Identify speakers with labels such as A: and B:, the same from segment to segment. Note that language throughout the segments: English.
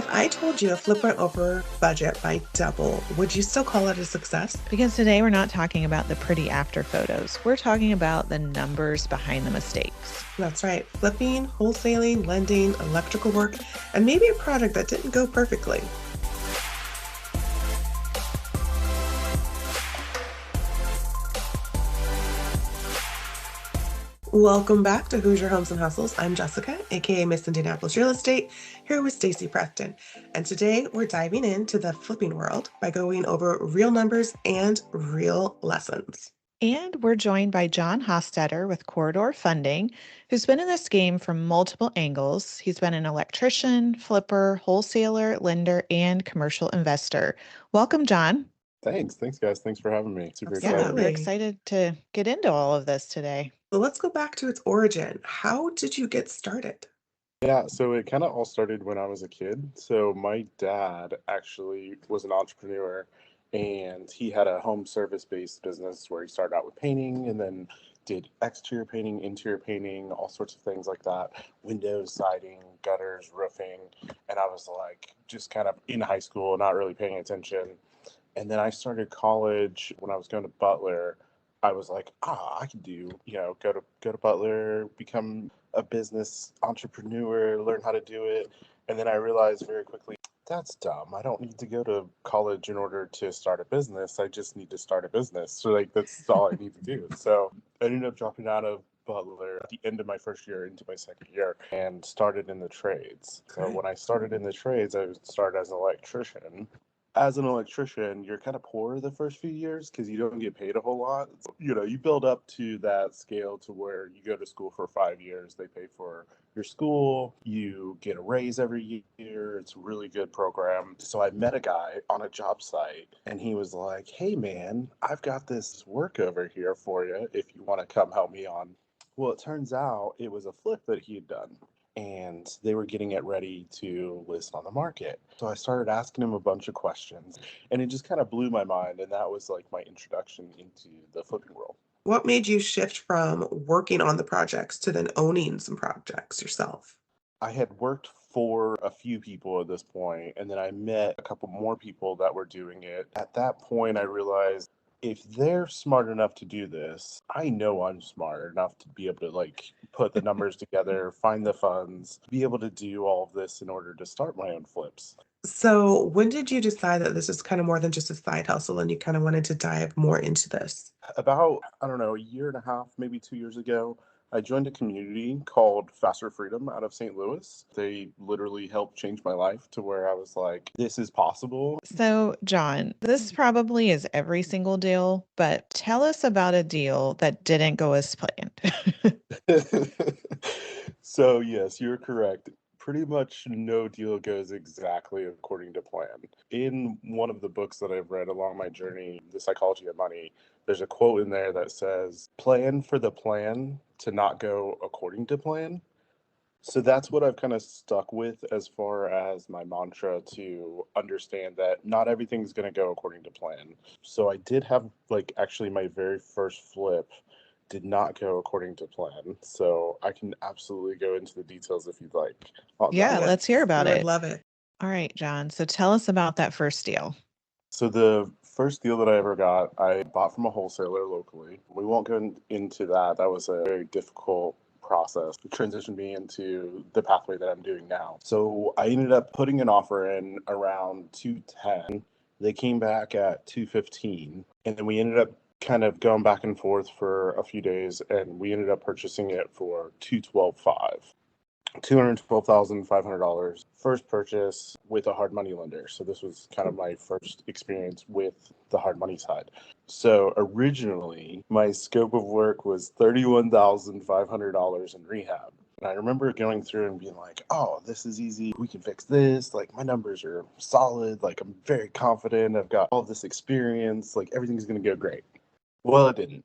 A: If I told you a flip went over budget by double, would you still call it a success?
B: Because today we're not talking about the pretty after photos. We're talking about the numbers behind the mistakes.
A: That's right. Flipping, wholesaling, lending, electrical work, and maybe a project that didn't go perfectly. Welcome back to Hoosier Homes and Hustles. I'm Jessica, aka Miss Indianapolis Real Estate, here with Stacy Preston. And today we're diving into the flipping world by going over real numbers and real lessons.
B: And we're joined by John Hostetter with Corridor Funding, who's been in this game from multiple angles. He's been an electrician, flipper, wholesaler, lender, and commercial investor. Welcome, John.
C: Thanks guys. Thanks for having me. Super
A: Absolutely.
C: excited.
B: We're excited to get into all of this today.
A: So let's go back to its origin. How did you get started?
C: Yeah, so it kind of all started when I was a kid. So my dad actually was an entrepreneur, and he had a home service-based business where he started out with painting and then did exterior painting, interior painting, all sorts of things like that, windows, siding, gutters, roofing. And I was like just kind of in high school, not really paying attention. And then I started college when I was going to Butler. I was like, I could do, go to Butler, become a business entrepreneur, learn how to do it. And then I realized very quickly, that's dumb. I don't need to go to college in order to start a business. I just need to start a business. So that's all I need to do. So I ended up dropping out of Butler at the end of my first year into my second year and started in the trades. So when I started in the trades, I started as an electrician. As an electrician, you're kind of poor the first few years because you don't get paid a whole lot. You build up to that scale to where you go to school for 5 years. They pay for your school. You get a raise every year. It's a really good program. So I met a guy on a job site, and he was like, hey, man, I've got this work over here for you if you want to come help me on. Well, it turns out it was a flip that he had done, and they were getting it ready to list on the market. So I started asking him a bunch of questions, and it just kind of blew my mind. And that was like my introduction into the flipping world.
A: What made you shift from working on the projects to then owning some projects yourself?
C: I had worked for a few people at this point, and then I met a couple more people that were doing it. At that point, I realized if they're smart enough to do this, I know I'm smart enough to be able to put the numbers together, find the funds, be able to do all of this in order to start my own flips.
A: So when did you decide that this is kind of more than just a side hustle and you kind of wanted to dive more into this?
C: About, I don't know, a year and a half, maybe 2 years ago, I joined a community called Faster Freedom out of St. Louis. They literally helped change my life to where I was like, this is possible.
B: So, John, this probably is every single deal, but tell us about a deal that didn't go as planned.
C: So, yes, you're correct. Pretty much no deal goes exactly according to plan. In one of the books that I've read along my journey, The Psychology of Money, there's a quote in there that says, plan for the plan to not go according to plan. So that's what I've kind of stuck with as far as my mantra, to understand that not everything's going to go according to plan. So I did have actually my very first flip did not go according to plan. So I can absolutely go into the details if you'd like on that.
B: Yeah, let's hear about
A: I would
B: it.
A: love it.
B: All right, John. So tell us about that first deal.
C: So the first deal that I ever got, I bought from a wholesaler locally. We won't go into that. That was a very difficult process to transition me into the pathway that I'm doing now. So I ended up putting an offer in around 210. They came back at 215, and then we ended up kind of going back and forth for a few days, and we ended up purchasing it for 212.5. $212,500 first purchase with a hard money lender. So this was kind of my first experience with the hard money side. So originally my scope of work was $31,500 in rehab. And I remember going through and being like, oh, this is easy. We can fix this. My numbers are solid. I'm very confident. I've got all this experience. Everything's going to go great. Well, it didn't.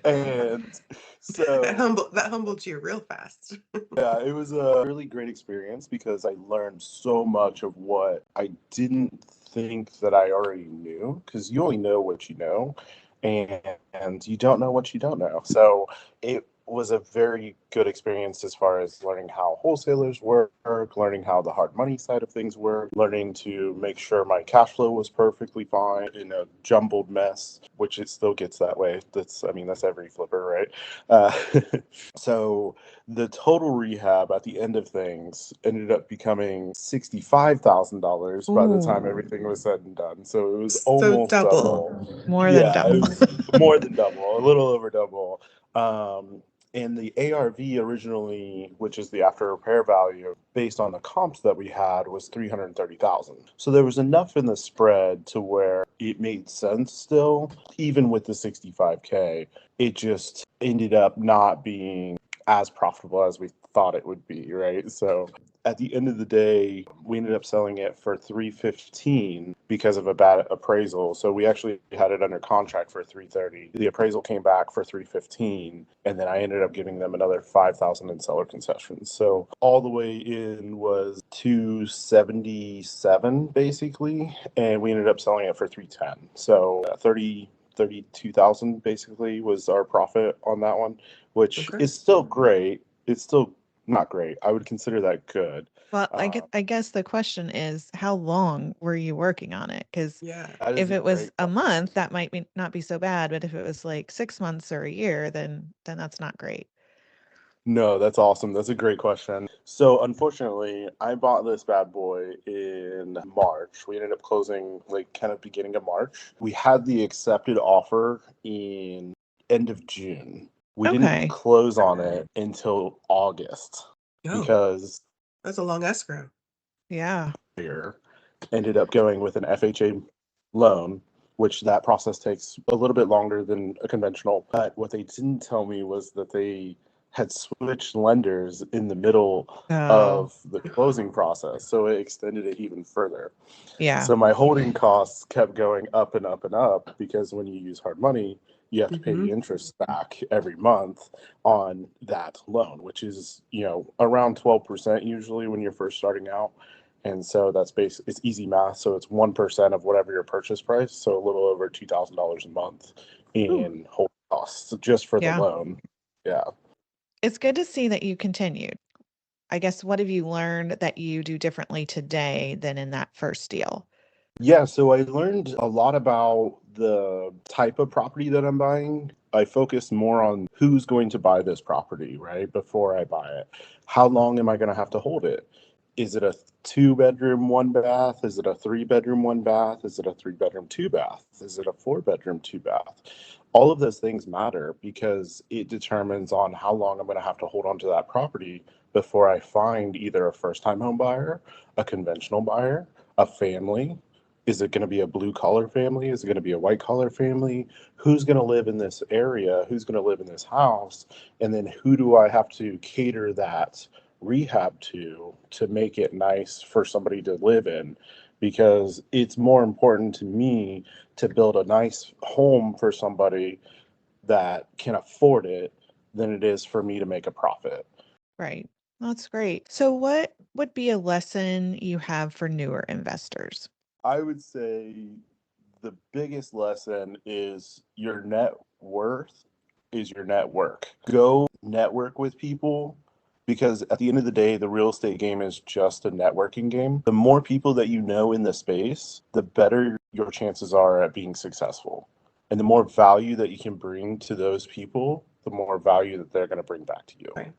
C: And so
A: that humbled you real fast.
C: yeah, it was a really great experience because I learned so much of what I didn't think that I already knew, because you only know what you know, and you don't know what you don't know. So it was a very good experience as far as learning how wholesalers work, learning how the hard money side of things work, learning to make sure my cash flow was perfectly fine in a jumbled mess, which it still gets that way. That's every flipper, right? So the total rehab at the end of things ended up becoming $65,000 by the time
B: Ooh,
C: everything was said and done. So it was
A: So
C: almost
A: double.
C: double.
B: more than
C: Yeah, it
B: double.
C: was more than double, a little over double. Um, and the ARV originally, which is the after repair value, based on the comps that we had, was 330,000. So there was enough in the spread to where it made sense still, even with the 65K. It just ended up not being as profitable as we thought it would be, right? So at the end of the day, we ended up selling it for 315 because of a bad appraisal. So we actually had it under contract for 330. The appraisal came back for 315, and then I ended up giving them another 5,000 in seller concessions. So all the way in was 277 basically, and we ended up selling it for 310. So 32,000 basically was our profit on that one, which
A: Okay.
C: is still great. It's still not great. I would consider that good.
B: Well,
C: Um,
B: I guess the question is, how long were you working on it? Because
A: Yeah.
C: that is
B: if
C: a
B: it was
C: great
B: a
C: question.
B: month, that might not be so bad, but if it was like 6 months or a year, then that's not great.
C: No, that's awesome. That's a great question. So, unfortunately, I bought this bad boy in March. We ended up closing like kind of beginning of March. We had the accepted offer in end of June. We didn't
B: Okay.
C: close on it until August
A: Oh,
C: because
A: that's a long escrow.
B: Yeah.
C: here ended up going with an FHA loan, which that process takes a little bit longer than a conventional. But what they didn't tell me was that they had switched lenders in the middle
B: Oh,
C: of the closing process. So it extended it even further.
B: yeah.
C: So my holding costs kept going up and up and up because when you use hard money, you have to pay
A: Mm-hmm.
C: the interest back every month on that loan, which is, around 12% usually when you're first starting out. And so it's easy math. So it's 1% of whatever your purchase price. So a little over $2,000 a month
A: Ooh.
C: in holding costs just for the
B: Yeah.
C: loan. Yeah.
B: It's good to see that you continued. I guess what have you learned that you do differently today than in that first deal?
C: Yeah, so I learned a lot about the type of property that I'm buying. I focus more on who's going to buy this property, right, before I buy it. How long am I going to have to hold it? Is it a two bedroom, one bath? Is it a three bedroom, one bath? Is it a three bedroom, two bath? Is it a four bedroom, two bath? All of those things matter because it determines on how long I'm going to have to hold on to that property before I find either a first time home buyer, a conventional buyer, a family. Is it going to be a blue collar family? Is it going to be a white collar family? Who's going to live in this area? Who's going to live in this house? And then who do I have to cater that rehab to make it nice for somebody to live in? Because it's more important to me to build a nice home for somebody that can afford it than it is for me to make a profit.
B: Right. That's great. So, what would be a lesson you have for newer investors?
C: I would say the biggest lesson is your net worth is your network. Go network with people because at the end of the day, the real estate game is just a networking game. The more people that you know in the space, the better your chances are at being successful. And the more value that you can bring to those people, the more value that they're going to bring back to you.
A: Okay.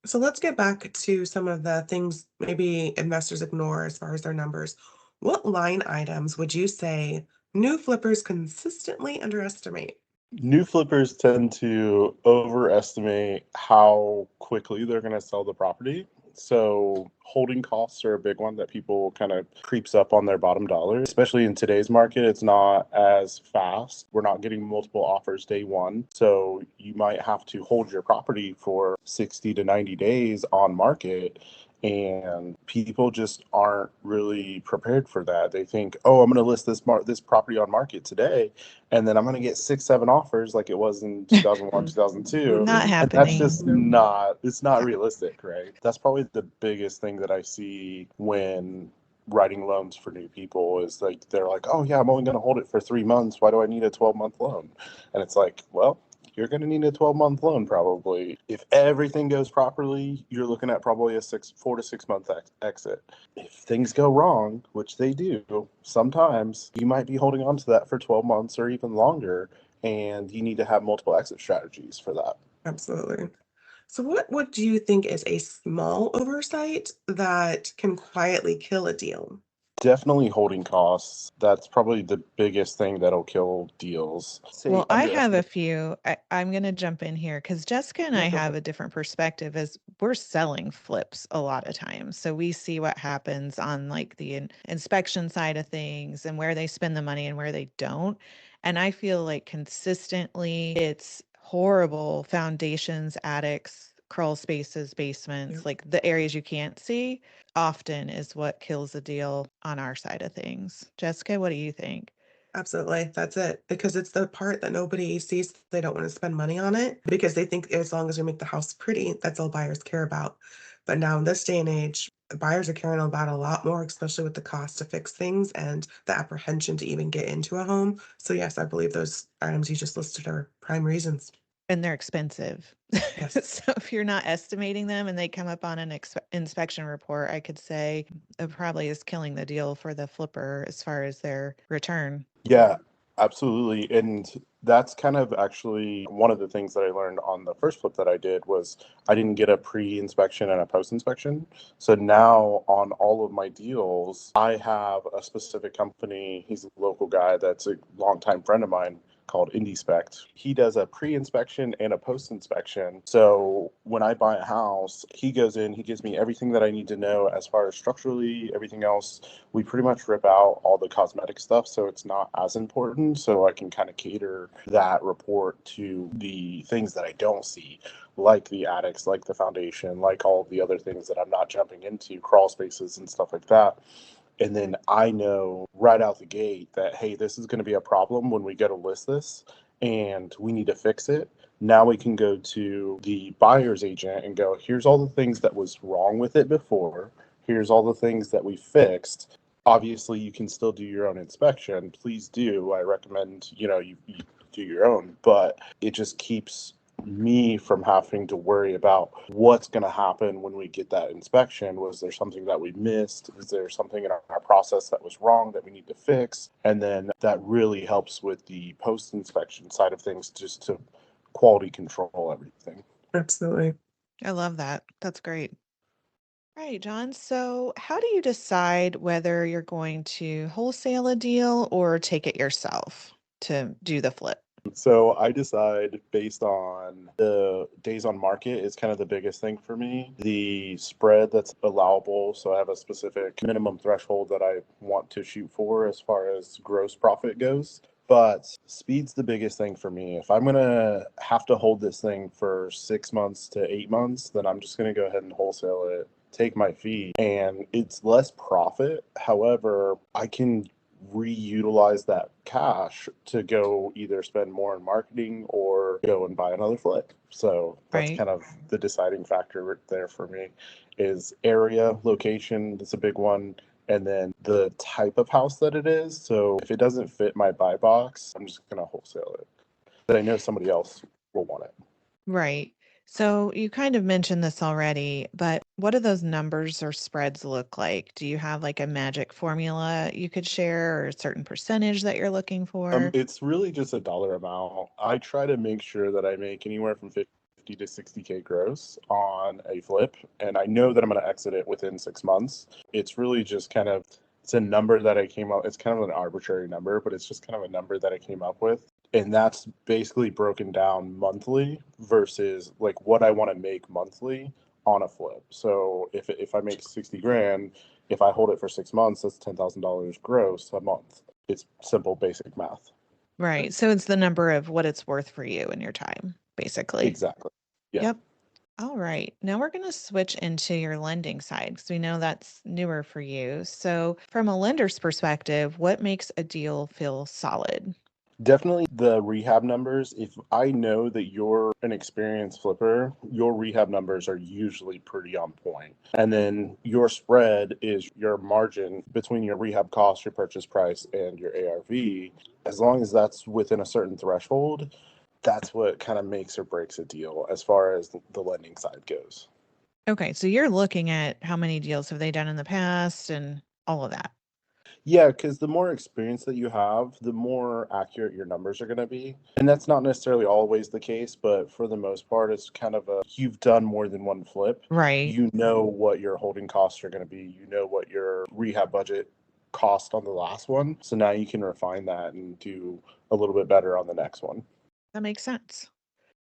A: So let's get back to some of the things maybe investors ignore as far as their numbers. What line items would you say new flippers consistently underestimate?
C: New flippers tend to overestimate how quickly they're going to sell the property. So holding costs are a big one that people kind of creeps up on their bottom dollar. Especially in today's market, it's not as fast. We're not getting multiple offers day one. So you might have to hold your property for 60 to 90 days on market. And people just aren't really prepared for that. They think, oh, I'm going to list this property on market today, and then I'm going to get 6, 7 offers like it was in 2001, 2002.
B: Not
A: Mm-hmm.
C: And that's
B: happening.
C: just it's not realistic, right? That's probably the biggest thing that I see when writing loans for new people is like, they're like, oh yeah, I'm only going to hold it for 3 months. Why do I need a 12-month loan? And it's like, well, you're going to need a 12-month loan probably. If everything goes properly, you're looking at probably a 4 to 6 month exit. If things go wrong, which they do, sometimes you might be holding on to that for 12 months or even longer, and you need to have multiple exit strategies for that.
A: Absolutely. So what do you think is a small oversight that can quietly kill a deal?
C: Definitely holding costs. That's probably the biggest thing that'll kill deals. Say
B: Well, I have a
C: underestimate.
B: few. I'm going to jump in here because Jessica and
C: Yeah,
B: I
C: go
B: have
C: ahead.
B: a different perspective as we're selling flips a lot of times. So we see what happens on like the inspection side of things and where they spend the money and where they don't. And I feel like consistently it's horrible foundations, attics, crawl spaces,
A: Yeah.
B: basements, like the areas you can't see often is what kills a deal on our side of things. Jessica, what do you think?
A: Absolutely. That's it. Because it's the part that nobody sees. They don't want to spend money on it because they think as long as we make the house pretty, that's all buyers care about. But now in this day and age, buyers are caring about a lot more, especially with the cost to fix things and the apprehension to even get into a home. So yes, I believe those items you just listed are prime reasons.
B: And they're expensive.
A: Yes.
B: So if you're not estimating them and they come up on an inspection report, I could say it probably is killing the deal for the flipper as far as their return.
C: Yeah, absolutely. And that's kind of actually one of the things that I learned on the first flip that I did was I didn't get a pre-inspection and a post-inspection. So now on all of my deals, I have a specific company. He's a local guy that's a longtime friend of mine called Indy. He does a pre-inspection and a post-inspection. So when I buy a house, he goes in, he gives me everything that I need to know as far as structurally, everything else. We pretty much rip out all the cosmetic stuff, so it's not as important. So I can kind of cater that report to the things that I don't see, like the attics, like the foundation, like all of the other things that I'm not jumping into, crawl spaces and stuff like that. And then I know right out the gate that, hey, this is going to be a problem when we go to list this and we need to fix it. Now we can go to the buyer's agent and go, here's all the things that was wrong with it before. Here's all the things that we fixed. Obviously, you can still do your own inspection. Please do. I recommend, you do your own, but it just keeps me from having to worry about what's going to happen when we get that inspection. Was there something that we missed? Is there something in our process that was wrong that we need to fix? And then that really helps with the post inspection side of things, just to quality control everything.
A: Absolutely.
B: I love that. That's great. Right, John. So, how do you decide whether you're going to wholesale a deal or take it yourself to do the flip?
C: So I decide based on the days on market is kind of the biggest thing for me. The spread that's allowable. So I have a specific minimum threshold that I want to shoot for as far as gross profit goes. But speed's the biggest thing for me. If I'm going to have to hold this thing for 6 months to 8 months, then I'm just going to go ahead and wholesale it, take my fee, and it's less profit. However, I can reutilize that cash to go either spend more in marketing or go and buy another flip. So that's
B: Right.
C: kind of the deciding factor right there for me is area, location. That's a big one. And then the type of house that it is. So if it doesn't fit my buy box, I'm just going to wholesale it. But I know somebody else will want it.
B: Right. So you kind of mentioned this already, but what do those numbers or spreads look like? Do you have like a magic formula you could share or a certain percentage that you're looking for?
C: It's really just a dollar amount. I try to make sure that I make anywhere from 50 to 60K gross on a flip, and I know that I'm going to exit it within 6 months. It's really just kind of it's a number that I came up. It's kind of an arbitrary number, but it's just kind of a number that I came up with, and that's basically broken down monthly versus like what I want to make monthly on a flip. So if I make 60 grand, if I hold it for 6 months, that's $10,000 gross a month. It's simple, basic math.
B: Right. So it's the number of what it's worth for you and your time, basically.
C: Exactly. Yeah.
B: Yep. All right. Now we're going to switch into your lending side because we know that's newer for you. So, from a lender's perspective, what makes a deal feel solid?
C: Definitely the rehab numbers. If I know that you're an experienced flipper, your rehab numbers are usually pretty on point. And then your spread is your margin between your rehab cost, your purchase price, and your ARV. As long as that's within a certain threshold, that's what kind of makes or breaks a deal as far as the lending side goes.
B: Okay, so you're looking at how many deals have they done in the past and all of that.
C: Yeah, because the more experience that you have, the more accurate your numbers are going to be. And that's not necessarily always the case, but for the most part, it's kind of you've done more than one flip.
B: Right.
C: You know what your holding costs are going to be. You know what your rehab budget cost on the last one. So now you can refine that and do a little bit better on the next one.
B: That makes sense.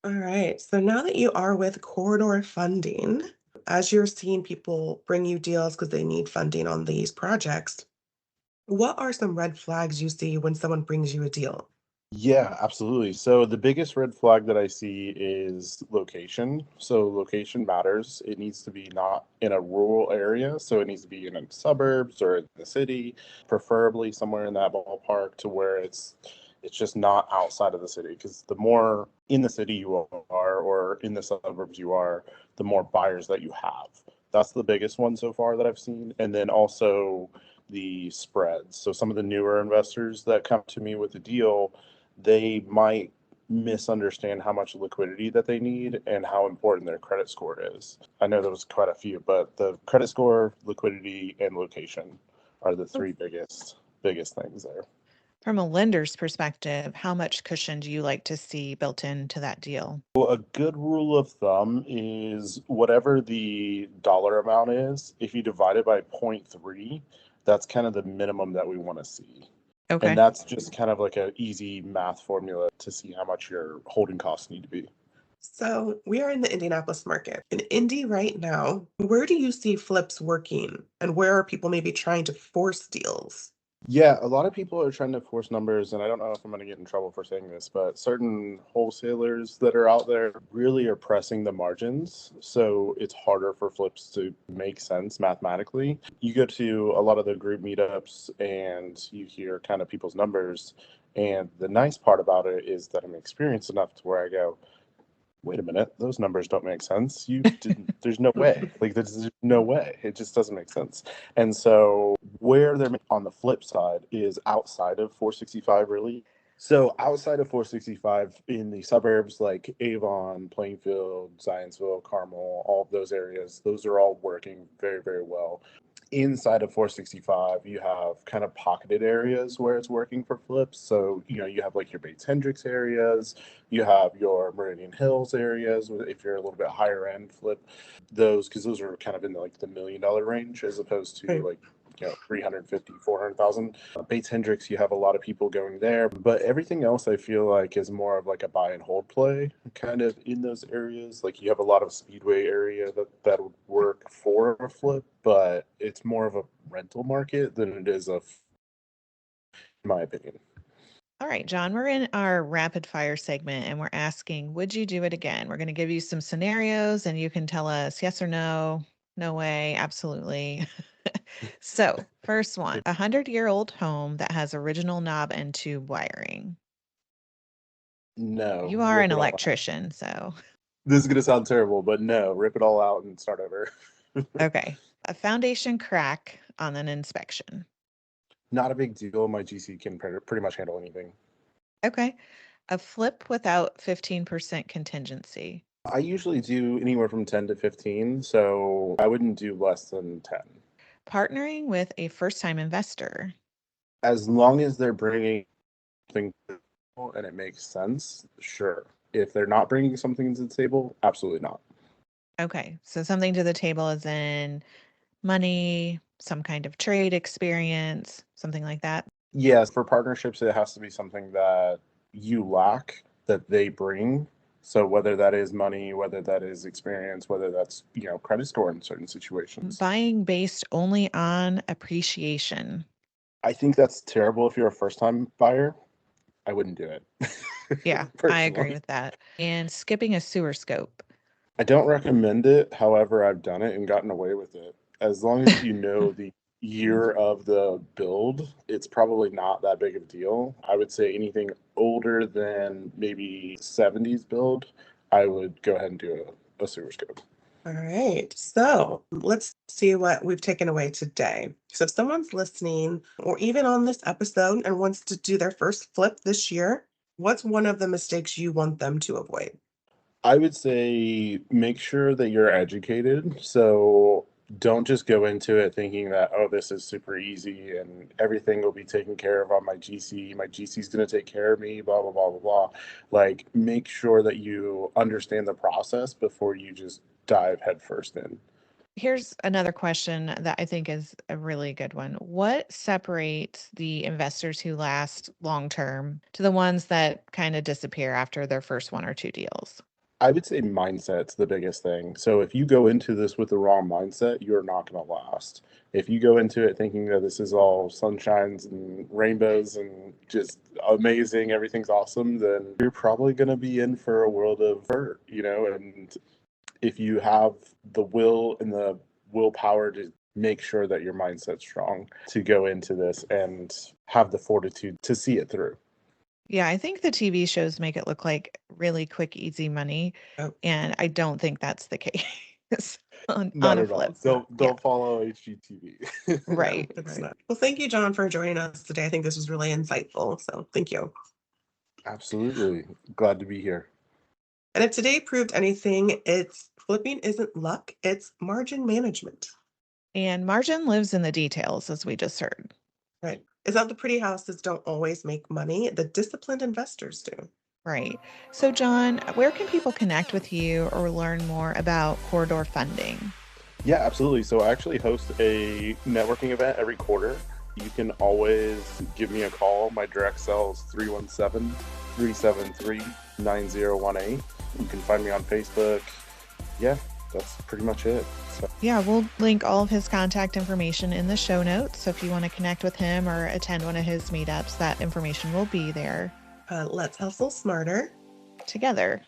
A: All right. So now that you are with corridor funding, as you're seeing people bring you deals because they need funding on these projects, what are some red flags you see when someone brings you a deal?
C: Yeah, absolutely. So the biggest red flag that I see is location. So location matters. It needs to be not in a rural area. So it needs to be in the suburbs or in the city, preferably somewhere in that ballpark to where it's just not outside of the city. Because the more in the city you are or in the suburbs you are, the more buyers that you have. That's the biggest one so far that I've seen. And then also the spreads. So some of the newer investors that come to me with a deal, they might misunderstand how much liquidity that they need and how important their credit score is. I know there was quite a few, but the credit score, liquidity, and location are the three biggest things there.
B: From a lender's perspective, how much cushion do you like to see built into that deal?
C: Well, a good rule of thumb is whatever the dollar amount is, if you divide it by 0.3, that's kind of the minimum that we want to see. And
B: Okay.
C: that's just kind of like an easy math formula to see how much your holding costs need to be.
A: So we are in the Indianapolis market. In Indy right now, where do you see flips working and where are people maybe trying to force deals?
C: Yeah, a lot of people are trying to force numbers, and I don't know if I'm going to get in trouble for saying this, but certain wholesalers that are out there really are pressing the margins. So it's harder for flips to make sense mathematically. You go to a lot of the group meetups and you hear kind of people's numbers. And the nice part about it is that I'm experienced enough to where I go, wait a minute, those numbers don't make sense. You didn't, there's no way. Like, there's no way. It just doesn't make sense. And so, where they're on the flip side is outside of 465, really. So, outside of 465 in the suburbs like Avon, Plainfield, Zionsville, Carmel, all of those areas, those are all working very, very well. Inside of 465, you have kind of pocketed areas where it's working for flips. So, you have like your Bates Hendricks areas, you have your Meridian Hills areas. If you're a little bit higher end flip, those, because those are kind of in like the $1 million range as opposed to
A: Right.
C: like 350, 400,000. Bates Hendricks, you have a lot of people going there, but everything else I feel like is more of like a buy and hold play kind of in those areas. Like you have a lot of speedway area that would work for a flip, but it's more of a rental market than it is in my opinion.
B: All right, John, we're in our rapid fire segment and we're asking, would you do it again? We're going to give you some scenarios and you can tell us yes or no, no way, absolutely. So, first one, 100-year-old home that has original knob and tube wiring.
C: No,
B: You are
C: rip
B: an
C: it all out.
B: electrician, so
C: This is going to sound terrible, but no, rip it all out and start over.
B: okay. A foundation crack on an inspection.
C: Not a big deal. My GC can pretty much handle anything.
B: Okay. A flip without 15% contingency.
C: I usually do anywhere from 10 to 15, so I wouldn't do less than 10.
B: Partnering with a first-time investor.
C: As long as they're bringing something to the table and it makes sense, sure. If they're not bringing something to the table, absolutely not.
B: Okay. So something to the table is in money, some kind of trade experience, something like that.
C: Yes, for partnerships, it has to be something that you lack that they bring. So whether that is money, whether that is experience, whether that's, credit score in certain situations.
B: Buying based only on appreciation.
C: I think that's terrible if you're a first time buyer. I wouldn't do it
B: Yeah, I agree
C: personally.
B: with that. And skipping a sewer scope.
C: I don't recommend it. However, I've done it and gotten away with it. As long as you know the year of the build, it's probably not that big of a deal. I would say anything older than maybe 70s build, I would go ahead and do a sewer scope.
A: All right. So let's see what we've taken away today. So if someone's listening or even on this episode and wants to do their first flip this year, What's one of the mistakes you want them to avoid?
C: I would say make sure that you're educated. So don't just go into it thinking that, oh, this is super easy and everything will be taken care of on my GC. My GC is going to take care of me, blah, blah, blah, blah, blah. Like, make sure that you understand the process before you just dive headfirst in.
B: Here's another question that I think is a really good one. What separates the investors who last long term to the ones that kind of disappear after their first one or two deals?
C: I would say mindset's the biggest thing. So if you go into this with the wrong mindset, you're not going to last. If you go into it thinking that this is all sunshines and rainbows and just amazing, everything's awesome, then you're probably going to be in for a world of hurt, and if you have the will and the willpower to make sure that your mindset's strong to go into this and have the fortitude to see it through.
B: Yeah, I think the TV shows make it look like really quick, easy money,
A: Oh,
B: and I don't think that's the case on
C: Not
B: a
C: at all.
B: flip.
A: it's not.
B: Yeah,
C: Don't follow HGTV.
B: right,
A: It's
B: right.
A: not. Well, thank you, John, for joining us today. I think this was really insightful. So thank you.
C: Absolutely. Glad to be here.
A: And if today proved anything, it's flipping isn't luck, it's margin management.
B: And margin lives in the details, as we just heard.
A: Right. It's not the pretty houses don't always make money, the disciplined investors do.
B: Right. So, John, where can people connect with you or learn more about corridor funding?
C: Yeah, absolutely. So I actually host a networking event every quarter. You can always give me a call. My direct cell is 317-373-9018. You can find me on Facebook. Yeah, that's pretty much it. So,
B: Yeah, we'll link all of his contact information in the show notes. So if you want to connect with him or attend one of his meetups, that information will be there
A: Let's hustle smarter.
B: together.